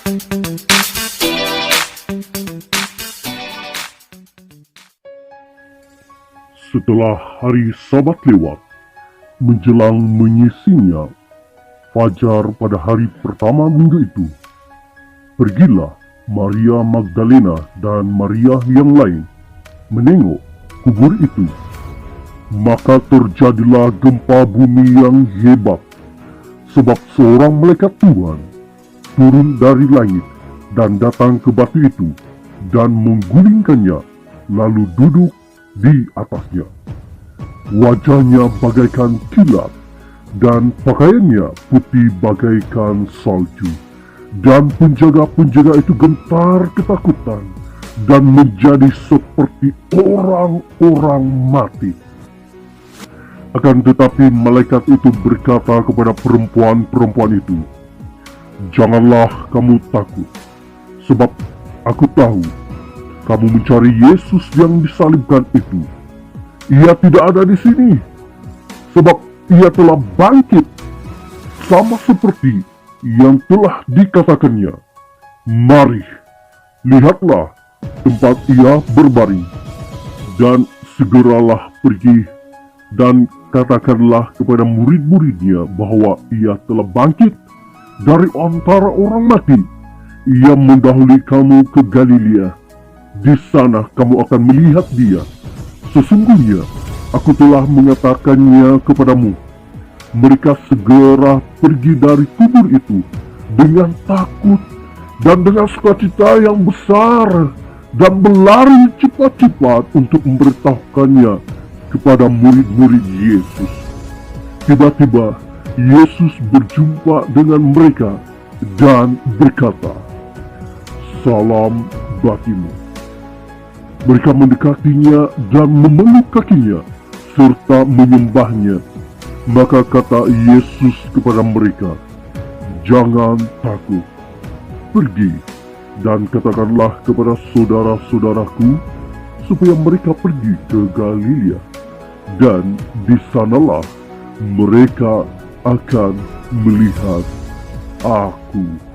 Setelah hari Sabat lewat, menjelang menyisinya fajar pada hari pertama minggu itu, pergilah Maria Magdalena dan Maria yang lain menengok kubur itu. Maka terjadilah gempa bumi yang hebat, sebab seorang malaikat Tuhan turun dari langit dan datang ke batu itu dan menggulingkannya, lalu duduk di atasnya. Wajahnya bagaikan kilat dan pakaiannya putih bagaikan salju. Dan penjaga-penjaga itu gentar ketakutan dan menjadi seperti orang-orang mati. Akan tetapi malaikat itu berkata kepada perempuan-perempuan itu, "Janganlah kamu takut, sebab aku tahu kamu mencari Yesus yang disalibkan itu. Ia tidak ada di sini, sebab ia telah bangkit, sama seperti yang telah dikatakannya. Mari, lihatlah tempat ia berbaring, dan segeralah pergi dan katakanlah kepada murid-muridnya bahwa ia telah bangkit dari antara orang mati. Ia mendahului kamu ke Galilea. Di sana kamu akan melihat dia. Sesungguhnya aku telah mengatakannya kepadamu." Mereka segera pergi dari kubur itu dengan takut dan dengan sukacita yang besar, dan berlari cepat-cepat untuk memberitahukannya kepada murid-murid Yesus. Tiba-tiba Yesus berjumpa dengan mereka dan berkata, "Salam bagimu." Mereka mendekatinya dan memeluk kakinya serta menyembahnya. Maka kata Yesus kepada mereka, "Jangan takut. Pergi dan katakanlah kepada saudara-saudaraku supaya mereka pergi ke Galilea, dan di sanalah mereka akan melihat Aku."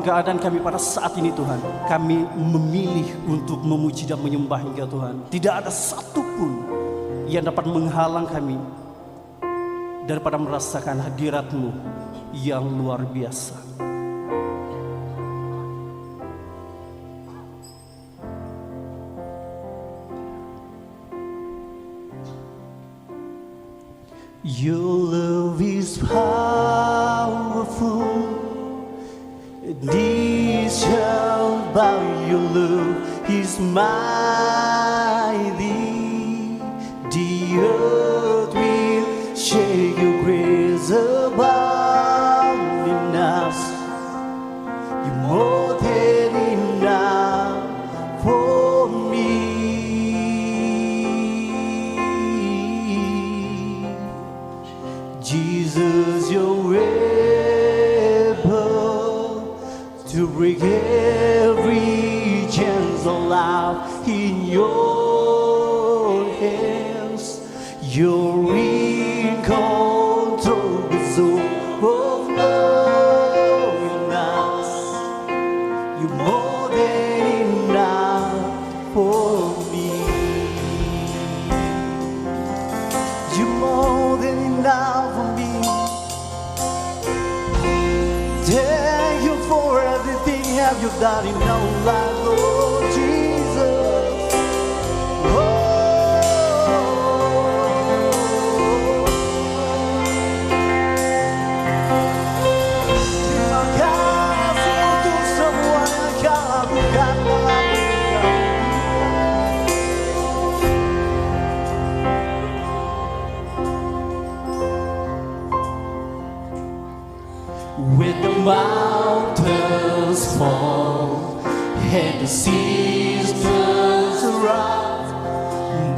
apapun keadaan kami pada saat ini Tuhan, kami memilih untuk memuji dan menyembah Engkau Tuhan. Tidak ada satupun yang dapat menghalang kami daripada merasakan hadirat-Mu yang luar biasa. Your love is powerful, this child by your love is mighty. The earth will shake your grace abounding us. You're more than enough for me. Jesus, you're able to break every chains of life in your hands. You're in control, so of knowing us. You're more than enough for me. You're more than enough for me. Thank you for everything have you done in our life, Lord Jesus. Terima kasih untuk semua yang Kau lakukan dalam hidup kami. When the mountains fall and the seas rise,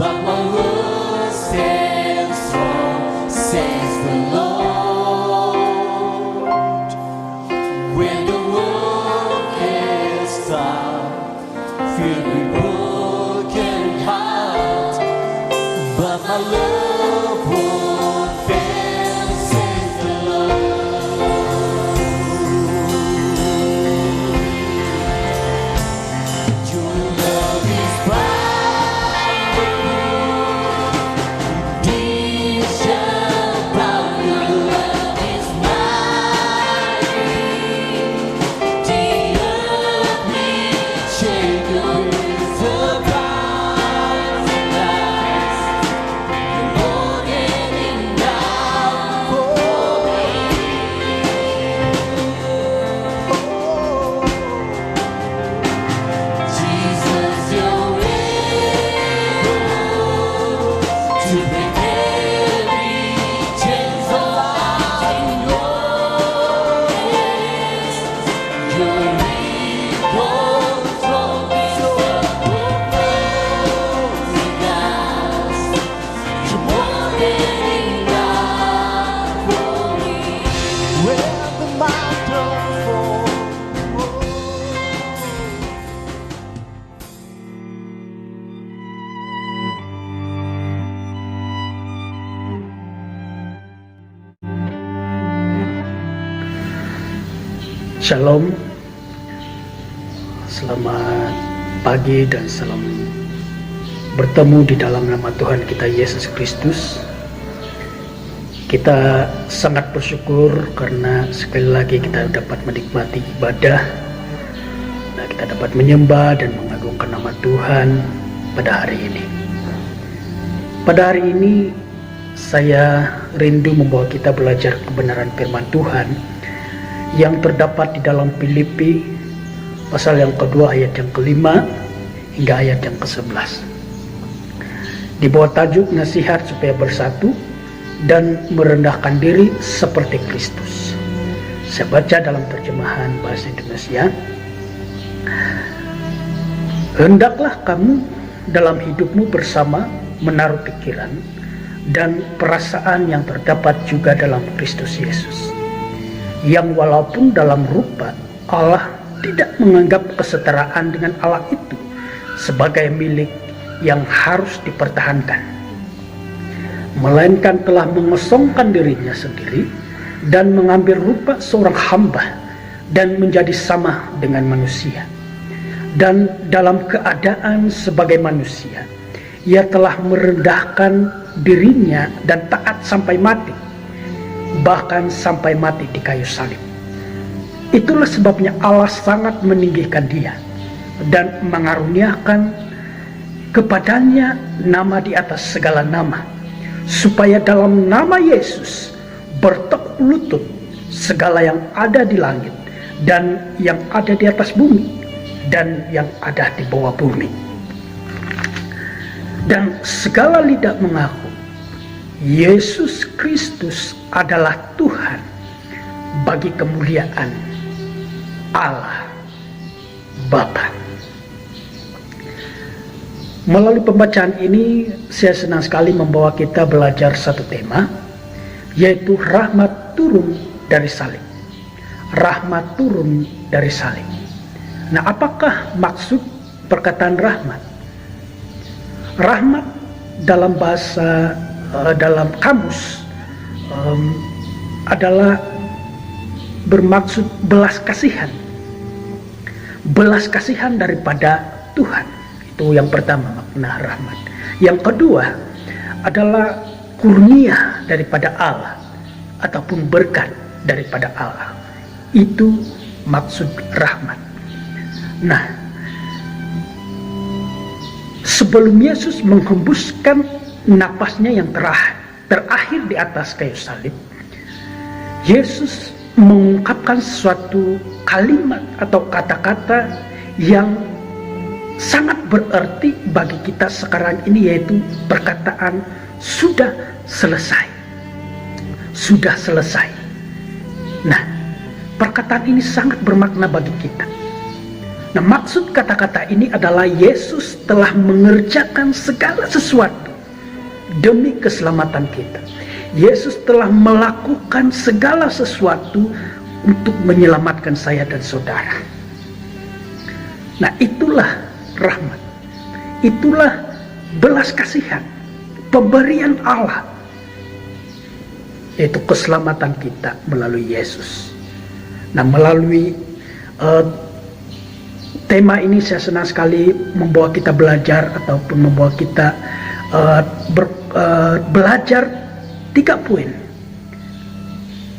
but my word stands strong, says the Lord. When the world is dark, filled with broken heart, but my love won't fail, says the Lord. Your love is powerful, this shall bow. Your love is mighty, the earth will shake with the rising lights. You're more than enough for me. Jesus, you're able to break every chains of life in your hands. You're in control, so with us. You're more than enough for me. When the mountains fall. Shalom, selamat pagi dan salam bertemu di dalam nama Tuhan kita Yesus Kristus. Kita sangat bersyukur karena sekali lagi kita dapat menikmati ibadah. Nah, kita dapat menyembah dan mengagungkan nama Tuhan pada hari ini. Pada hari ini saya rindu membawa kita belajar kebenaran firman Tuhan yang terdapat di dalam Filipi pasal yang kedua ayat yang kelima hingga ayat yang ke-11. Di bawah tajuk nasihat supaya bersatu dan merendahkan diri seperti Kristus. Saya baca dalam terjemahan bahasa Indonesia. Hendaklah kamu dalam hidupmu bersama menaruh pikiran dan perasaan yang terdapat juga dalam Kristus Yesus, yang walaupun dalam rupa Allah tidak menganggap kesetaraan dengan Allah itu sebagai milik yang harus dipertahankan, melainkan telah mengosongkan dirinya sendiri dan mengambil rupa seorang hamba dan menjadi sama dengan manusia. Dan dalam keadaan sebagai manusia, ia telah merendahkan dirinya dan taat sampai mati, bahkan sampai mati di kayu salib. Itulah sebabnya Allah sangat meninggikan dia dan mengaruniakan kepadanya nama di atas segala nama, supaya dalam nama Yesus bertekuk lutut segala yang ada di langit dan yang ada di atas bumi dan yang ada di bawah bumi, dan segala lidah mengaku Yesus Kristus adalah Tuhan, bagi kemuliaan Allah Bapa. Melalui pembacaan ini, saya senang sekali membawa kita belajar satu tema, yaitu rahmat turun dari salib. Rahmat turun dari salib. Nah, apakah maksud perkataan rahmat? Rahmat dalam bahasa dalam kamus adalah bermaksud belas kasihan. Belas kasihan daripada Tuhan. Itu yang pertama makna rahmat. Yang kedua adalah kurnia daripada Allah ataupun berkat daripada Allah. Itu maksud rahmat. Nah, sebelum Yesus menghembuskan napasnya yang terakhir di atas kayu salib, Yesus mengungkapkan suatu kalimat atau kata-kata yang sangat berarti bagi kita sekarang ini, yaitu perkataan sudah selesai. Sudah selesai. Nah, perkataan ini sangat bermakna bagi kita. Nah, maksud kata-kata ini adalah Yesus telah mengerjakan segala sesuatu demi keselamatan kita. Yesus telah melakukan segala sesuatu untuk menyelamatkan saya dan saudara. Nah, itulah rahmat. Itulah belas kasihan, pemberian Allah, yaitu keselamatan kita melalui Yesus. Nah, melalui tema ini saya senang sekali membawa kita belajar ataupun membawa kita belajar 3 poin.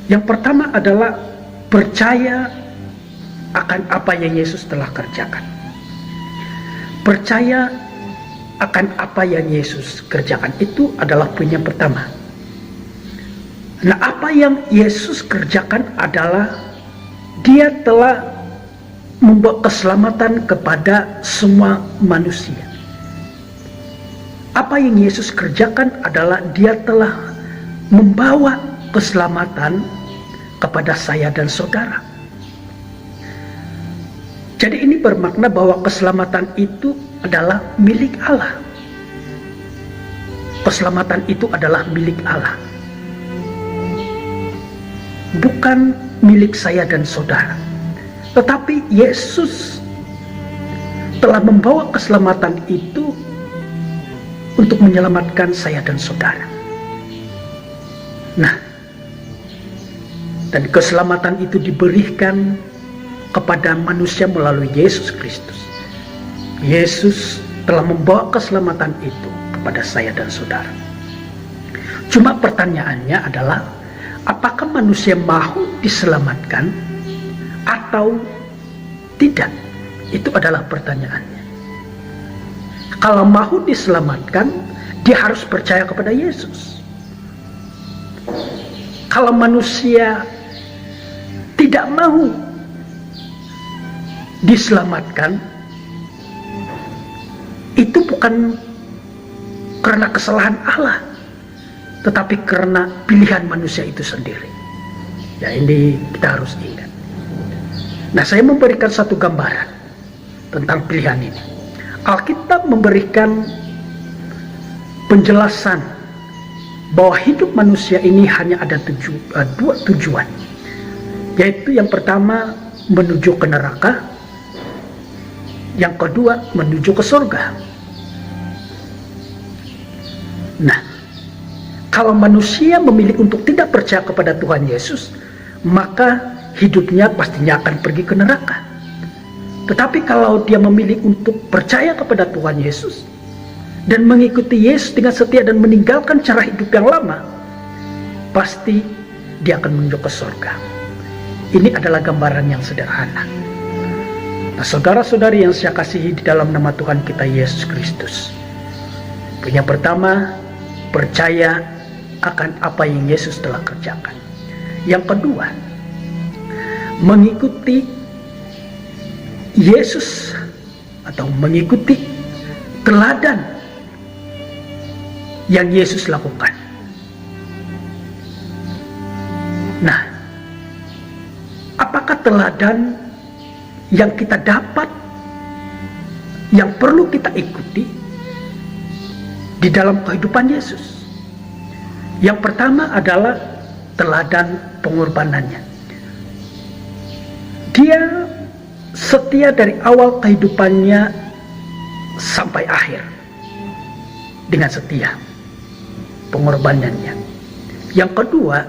Yang pertama adalah percaya akan apa yang Yesus telah kerjakan. Percaya akan apa yang Yesus kerjakan, itu adalah poin yang pertama. Nah, apa yang Yesus kerjakan adalah Dia telah membawa keselamatan kepada semua manusia. Apa yang Yesus kerjakan adalah Dia telah membawa keselamatan kepada saya dan saudara. Jadi ini bermakna bahwa keselamatan itu adalah milik Allah. Keselamatan itu adalah milik Allah, bukan milik saya dan saudara. Tetapi Yesus telah membawa keselamatan itu untuk menyelamatkan saya dan saudara. Nah, dan keselamatan itu diberikan kepada manusia melalui Yesus Kristus. Yesus telah membawa keselamatan itu kepada saya dan saudara. Cuma pertanyaannya adalah, apakah manusia mau diselamatkan atau tidak? Itu adalah pertanyaannya. Kalau mau diselamatkan, dia harus percaya kepada Yesus. Kalau manusia tidak mau diselamatkan, itu bukan karena kesalahan Allah, tetapi karena pilihan manusia itu sendiri. Ya, ini kita harus ingat. Nah, saya memberikan satu gambaran tentang pilihan ini. Alkitab memberikan penjelasan bahwa hidup manusia ini hanya ada dua tujuan, yaitu yang pertama menuju ke neraka, yang kedua menuju ke surga. Nah, kalau manusia memilih untuk tidak percaya kepada Tuhan Yesus, maka hidupnya pastinya akan pergi ke neraka. Tetapi kalau dia memilih untuk percaya kepada Tuhan Yesus dan mengikuti Yesus dengan setia dan meninggalkan cara hidup yang lama, pasti dia akan menuju ke surga. Ini adalah gambaran yang sederhana. Nah, saudara-saudari yang saya kasihi di dalam nama Tuhan kita Yesus Kristus, yang pertama, percaya akan apa yang Yesus telah kerjakan. Yang kedua, mengikuti Yesus atau mengikuti teladan yang Yesus lakukan. Nah, apakah teladan yang kita dapat, yang perlu kita ikuti di dalam kehidupan Yesus? Yang pertama adalah teladan pengorbanannya. Dia setia dari awal kehidupannya sampai akhir dengan setia pengorbanannya. Yang kedua,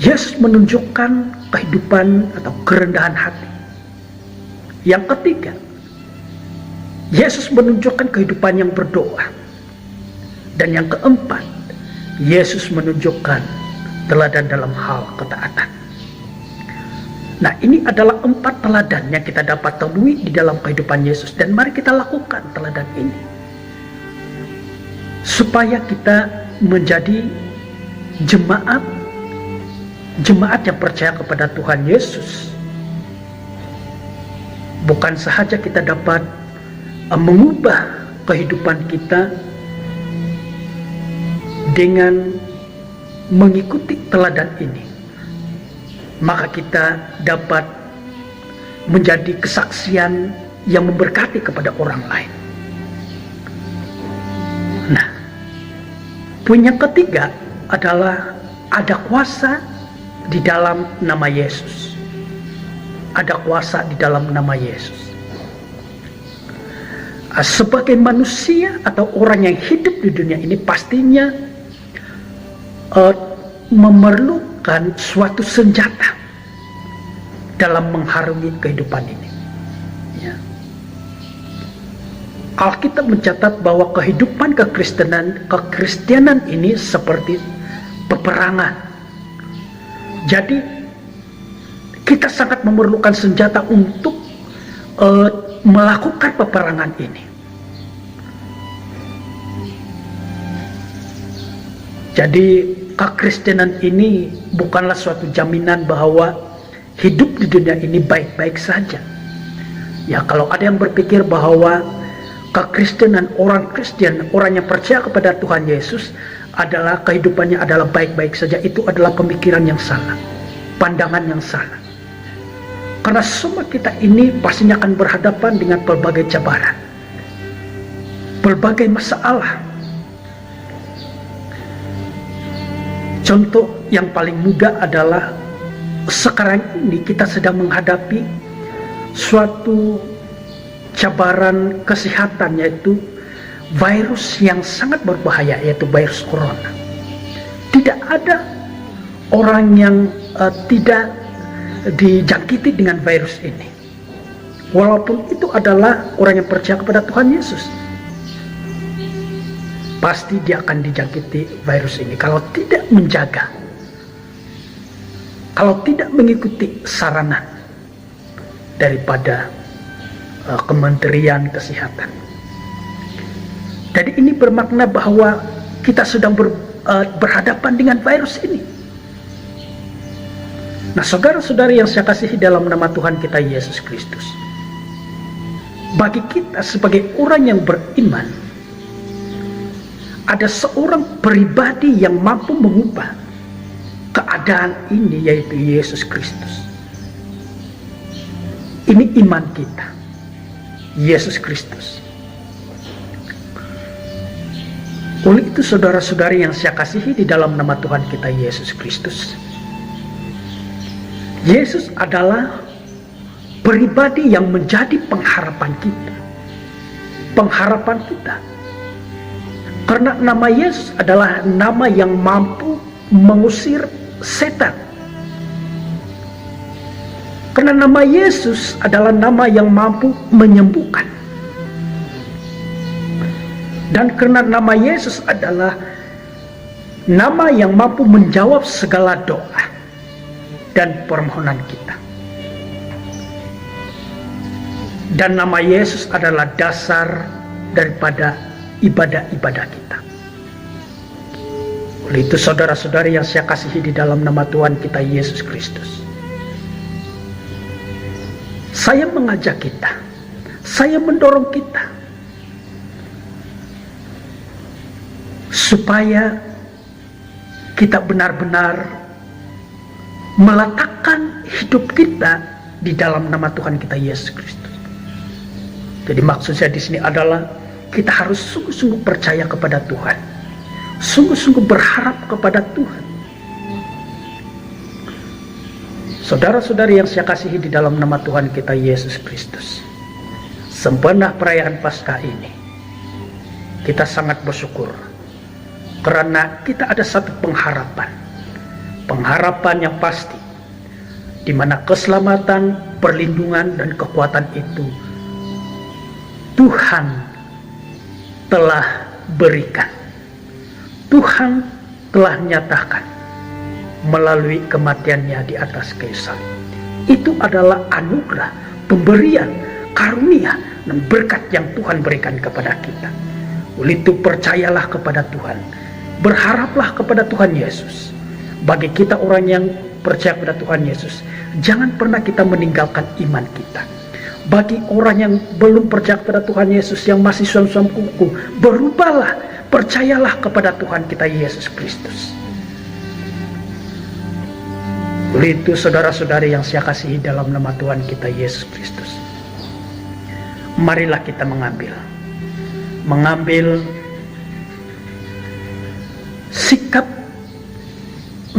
Yesus menunjukkan kehidupan atau kerendahan hati. Yang ketiga, Yesus menunjukkan kehidupan yang berdoa. Dan yang keempat, Yesus menunjukkan teladan dalam hal ketaatan. Nah, ini adalah 4 teladan yang kita dapat temui di dalam kehidupan Yesus, dan mari kita lakukan teladan ini supaya kita menjadi jemaat yang percaya kepada Tuhan Yesus. Bukan sahaja kita dapat mengubah kehidupan kita dengan mengikuti teladan ini, maka kita dapat menjadi kesaksian yang memberkati kepada orang lain. Nah, poin yang ketiga adalah ada kuasa di dalam nama Yesus. Ada kuasa di dalam nama Yesus. Sebagai manusia atau orang yang hidup di dunia ini, pastinya memerlukan suatu senjata dalam mengharungi kehidupan ini. Ya. Alkitab mencatat bahwa kehidupan kekristenan ini seperti peperangan. Jadi kita sangat memerlukan senjata untuk melakukan peperangan ini. Jadi kekristenan ini bukanlah suatu jaminan bahwa hidup di dunia ini baik-baik saja. Ya, kalau ada yang berpikir bahwa kekristenan, orang Kristen, orang yang percaya kepada Tuhan Yesus adalah kehidupannya adalah baik-baik saja, itu adalah pemikiran yang salah, pandangan yang salah. Karena semua kita ini pastinya akan berhadapan dengan berbagai cabaran, berbagai masalah. Contoh yang paling mudah adalah sekarang ini kita sedang menghadapi suatu cabaran kesehatan, yaitu virus yang sangat berbahaya, yaitu virus corona. Tidak ada orang yang tidak dijangkiti dengan virus ini, walaupun itu adalah orang yang percaya kepada Tuhan Yesus. Pasti dia akan dijangkiti virus ini kalau tidak menjaga, kalau tidak mengikuti saranan daripada Kementerian Kesehatan. Jadi ini bermakna bahwa kita sedang berhadapan dengan virus ini. Nah, saudara-saudari yang saya kasihi dalam nama Tuhan kita Yesus Kristus, bagi kita sebagai orang yang beriman, ada seorang pribadi yang mampu mengubah keadaan ini, yaitu Yesus Kristus. Ini iman kita, Yesus Kristus. Oleh itu, saudara-saudari yang saya kasihi di dalam nama Tuhan kita Yesus Kristus, Yesus adalah pribadi yang menjadi pengharapan kita. Pengharapan kita. Karena nama Yesus adalah nama yang mampu mengusir setan. Karena nama Yesus adalah nama yang mampu menyembuhkan. Dan karena nama Yesus adalah nama yang mampu menjawab segala doa dan permohonan kita. Dan nama Yesus adalah dasar daripada ibadah-ibadah kita. Oleh itu saudara-saudari yang saya kasihi di dalam nama Tuhan kita Yesus Kristus, saya mengajak kita, saya mendorong kita supaya kita benar-benar meletakkan hidup kita di dalam nama Tuhan kita Yesus Kristus. Jadi maksud saya di sini adalah kita harus sungguh-sungguh percaya kepada Tuhan, sungguh-sungguh berharap kepada Tuhan. Saudara-saudari yang saya kasihi di dalam nama Tuhan kita Yesus Kristus, sempena perayaan Paskah ini, kita sangat bersyukur karena kita ada satu pengharapan yang pasti, di mana keselamatan, perlindungan, dan kekuatan itu Tuhan telah berikan. Tuhan telah nyatakan melalui kematiannya di atas kayu salib. Itu adalah anugerah, pemberian, karunia, dan berkat yang Tuhan berikan kepada kita. Oleh itu percayalah kepada Tuhan, berharaplah kepada Tuhan Yesus. Bagi kita orang yang percaya kepada Tuhan Yesus, jangan pernah kita meninggalkan iman kita. Bagi orang yang belum percaya kepada Tuhan Yesus, yang masih suam-suam kuku, berubahlah, percayalah kepada Tuhan kita Yesus Kristus. Oleh itu saudara-saudari yang saya kasihi dalam nama Tuhan kita Yesus Kristus, marilah kita mengambil sikap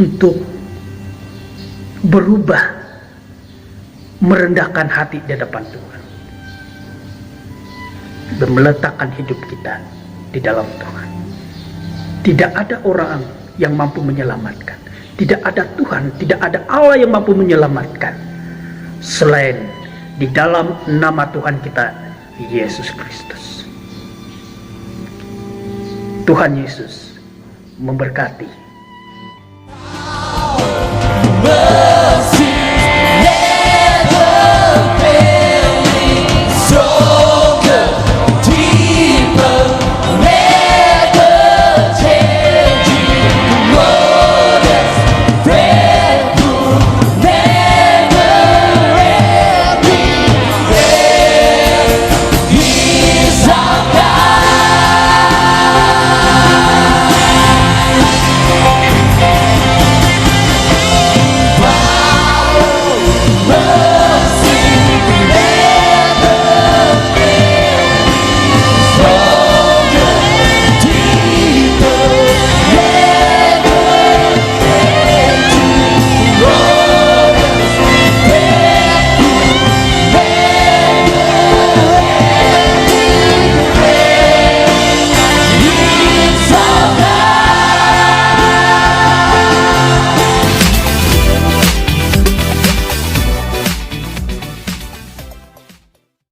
untuk berubah, merendahkan hati di depan Tuhan, dan meletakkan hidup kita di dalam Tuhan. Tidak ada orang yang mampu menyelamatkan, tidak ada Tuhan, tidak ada Allah yang mampu menyelamatkan selain di dalam nama Tuhan kita Yesus Kristus. Tuhan Yesus memberkati